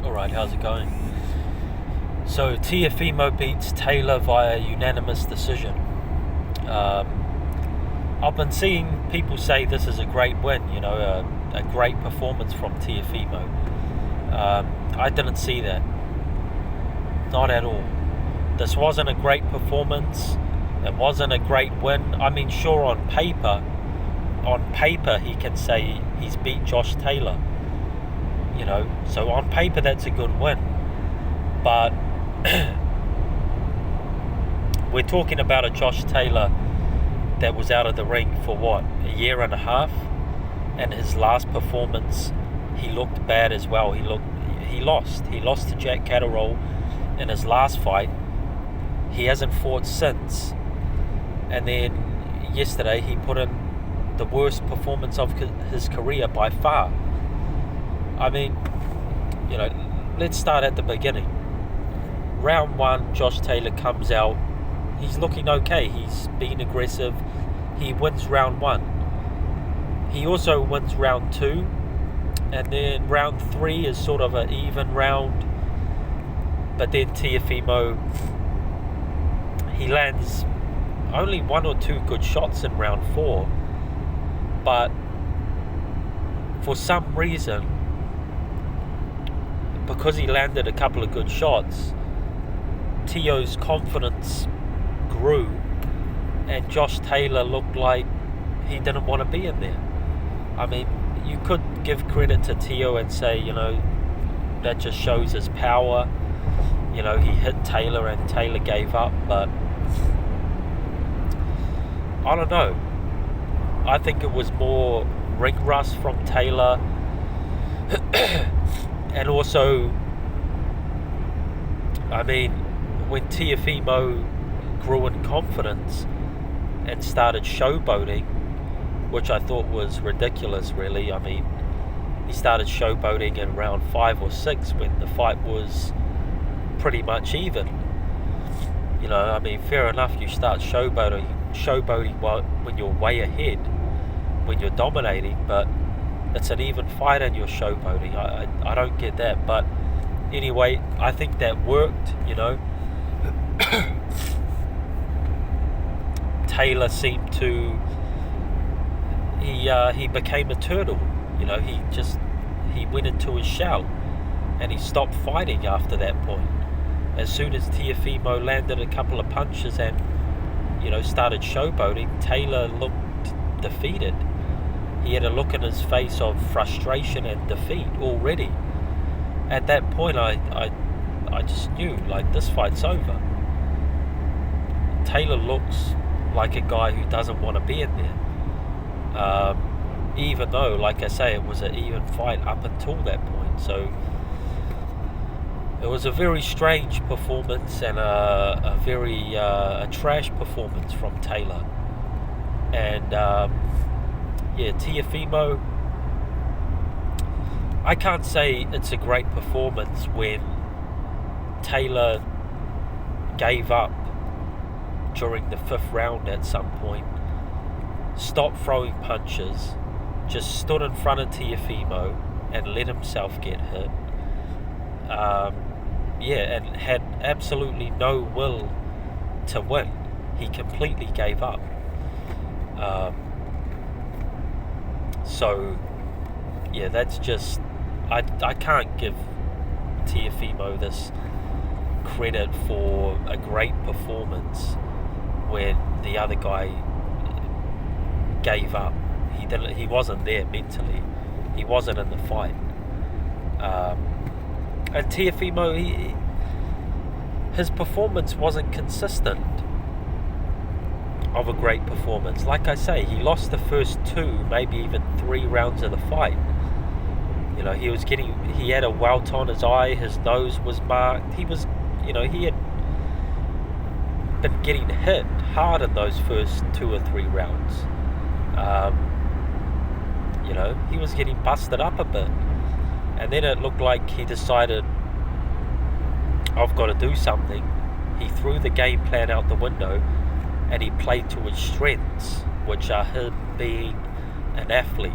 Alright, how's it going? So, Teofimo beats Taylor via unanimous decision. I've been seeing people say this is a great win, a great performance from Teofimo. I didn't see that. Not at all. This wasn't a great performance. It wasn't a great win. I mean, sure, on paper he can say he's beat Josh Taylor. So on paper that's a good win. But we're talking about a Josh Taylor that was out of the ring for a year and a half, and his last performance he looked bad as well. He lost to Jack Catterall in his last fight. He hasn't fought since, and then yesterday he put in the worst performance of his career by far. I mean, let's start at the beginning. Round 1, Josh Taylor comes out. He's looking okay. He's being aggressive. He wins round 1. He also wins round 2. And then round 3 is sort of an even round. But then Teofimo, he lands only 1 or 2 good shots in round 4. But for some reason, because he landed a couple of good shots, Teo's confidence grew, and Josh Taylor looked like he didn't want to be in there. I mean, you could give credit to Teo and say, that just shows his power. He hit Taylor and Taylor gave up, but I don't know. I think it was more ring rust from Taylor. And also, I mean, when Teofimo grew in confidence and started showboating, which I thought was ridiculous, really. I mean, he started showboating in round 5 or 6 when the fight was pretty much even. I mean, fair enough, you start showboating when you're way ahead, when you're dominating, but it's an even fight and you're showboating. I don't get that, but anyway, I think that worked. Taylor seemed to he became a turtle. He went into his shell and he stopped fighting after that point. As soon as Teofimo landed a couple of punches and started showboating, Taylor looked defeated. He had a look in his face of frustration and defeat already. At that point, I just knew, this fight's over. Taylor looks like a guy who doesn't want to be in there. Even though, like I say, it was an even fight up until that point. So it was a very strange performance and a very trash performance from Taylor. And Teofimo, I can't say it's a great performance when Taylor gave up during the 5th round at some point, stopped throwing punches, just stood in front of Teofimo and let himself get hit. And had absolutely no will to win. He completely gave up. That's just, I can't give Teofimo this credit for a great performance when the other guy gave up. He wasn't there mentally. He wasn't in the fight. And Teofimo, his performance wasn't consistent of a great performance. Like I say, he lost the first 2, maybe even 3 rounds of the fight. He had a welt on his eye, his nose was marked. He had been getting hit hard in those first 2 or 3 rounds. He was getting busted up a bit. And then it looked like he decided, I've got to do something. He threw the game plan out the window and he played to his strengths, which are him being an athlete.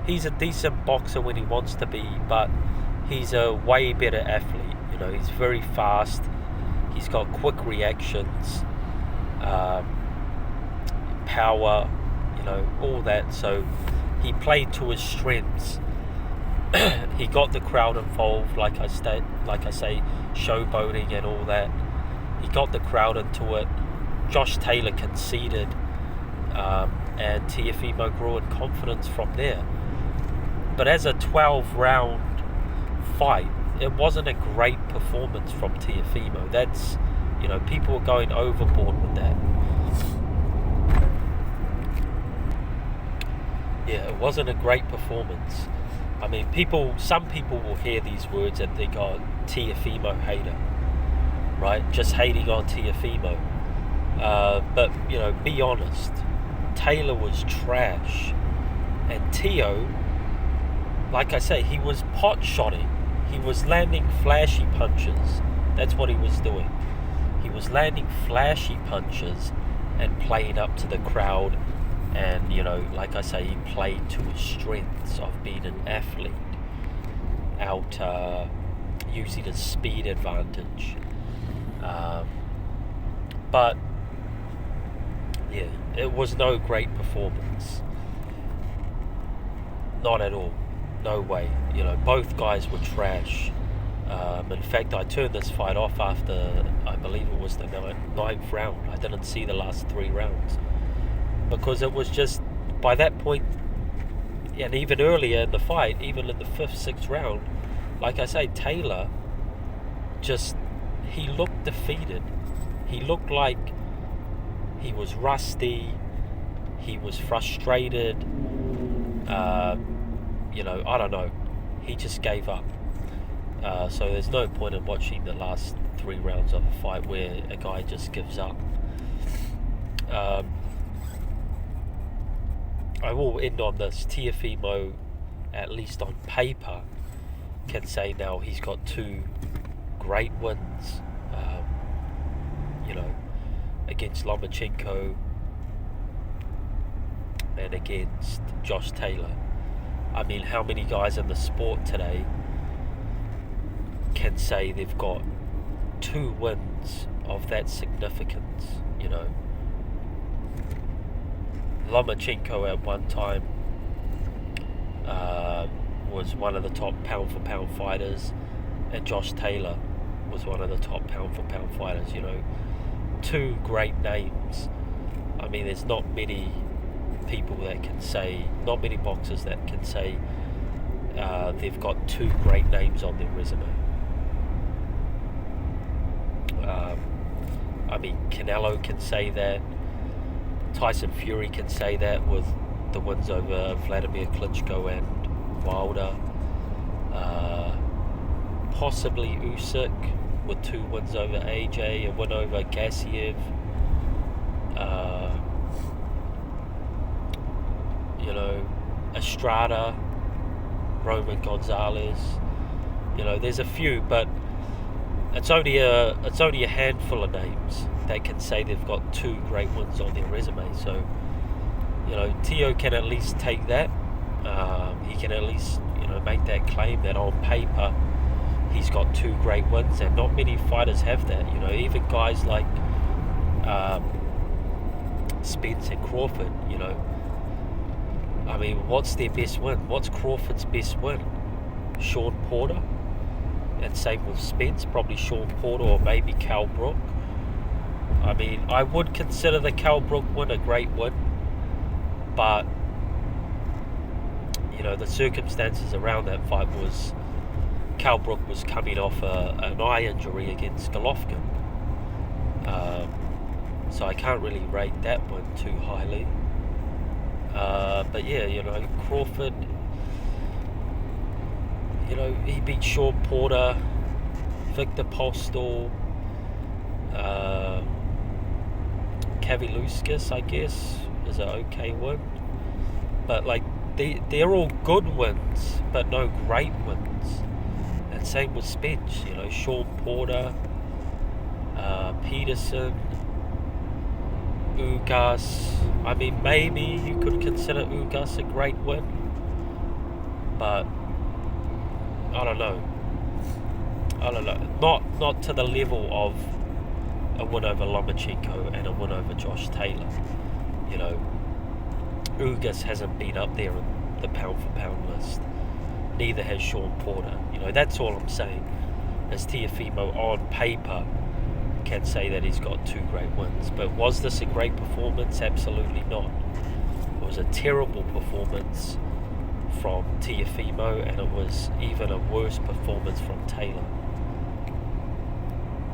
he's a decent boxer when he wants to be, but he's a way better athlete. You know, he's very fast. He's got quick reactions, power, you know, all that. So he played to his strengths. He got the crowd involved, like I say, showboating and all that. He got the crowd into it. Josh Taylor conceded, and Teofimo grew in confidence from there. But as a 12-round fight, it wasn't a great performance from Teofimo. That's, you know, people were going overboard with that. Yeah, it wasn't a great performance. I mean, some people will hear these words and think, oh, Teofimo hater, right? Just hating on Teofimo. But, you know, be honest. Taylor was trash. And Teo, like I say, he was pot-shotting. He was landing flashy punches. That's what he was doing. He was landing flashy punches and playing up to the crowd. And, you know, like I say, he played to his strengths of being an athlete, out using his speed advantage. But, yeah, it was no great performance. Not at all. No way. You know, both guys were trash. In fact, I turned this fight off after, I believe it was the ninth round. I didn't see the last 3 rounds. Because it was just, by that point, and even earlier in the fight, even in the 5th, 6th round, like I say, Taylor he looked defeated. He looked like he was rusty, he was frustrated, you know, I don't know, he just gave up. So there's no point in watching the last 3 rounds of a fight where a guy just gives up. I will end on this. Teofimo, at least on paper, can say now he's got 2 great wins, you know, against Lomachenko and against Josh Taylor. I mean, how many guys in the sport today can say they've got 2 wins of that significance, you know? Lomachenko at one time was one of the top pound-for-pound fighters, and Josh Taylor was one of the top pound-for-pound fighters, you know. 2 great names. I mean, there's not many people that can say, not many boxers that can say they've got 2 great names on their resume. I mean, Canelo can say that. Tyson Fury can say that with the wins over Vladimir Klitschko and Wilder. Possibly Usyk with 2 wins over AJ, a win over Gassiev. You know, Estrada, Roman Gonzalez. You know, there's a few, but it's only a handful of names that can say they've got 2 great wins on their resume. So, you know, Teo can at least take that. He can at least, you know, make that claim that on paper he's got 2 great wins, and not many fighters have that. You know, even guys like Spence and Crawford, you know. I mean, what's their best win? What's Crawford's best win? Sean Porter? And same with Spence, probably Sean Porter or maybe Cal Brook. I mean, I would consider the Cal Brook win a great win, but, you know, the circumstances around that fight was Cal Brook was coming off an eye injury against Golovkin. So I can't really rate that one too highly. But yeah, you know, Crawford, you know, he beat Sean Porter, Victor Postol, Kaviluskas, I guess, is an okay win. But, like, they're all good wins, but no great wins. And same with Spence, you know, Sean Porter, Peterson, Ugas. I mean, maybe you could consider Ugas a great win. but I don't know. Not to the level of a win over Lomachenko and a win over Josh Taylor. You know, Ugas hasn't been up there in the pound for pound list. Neither has Sean Porter. You know, that's all I'm saying. As Teofimo on paper can say that he's got 2 great wins. But was this a great performance? Absolutely not. It was a terrible performance from Teofimo, and it was even a worse performance from Taylor.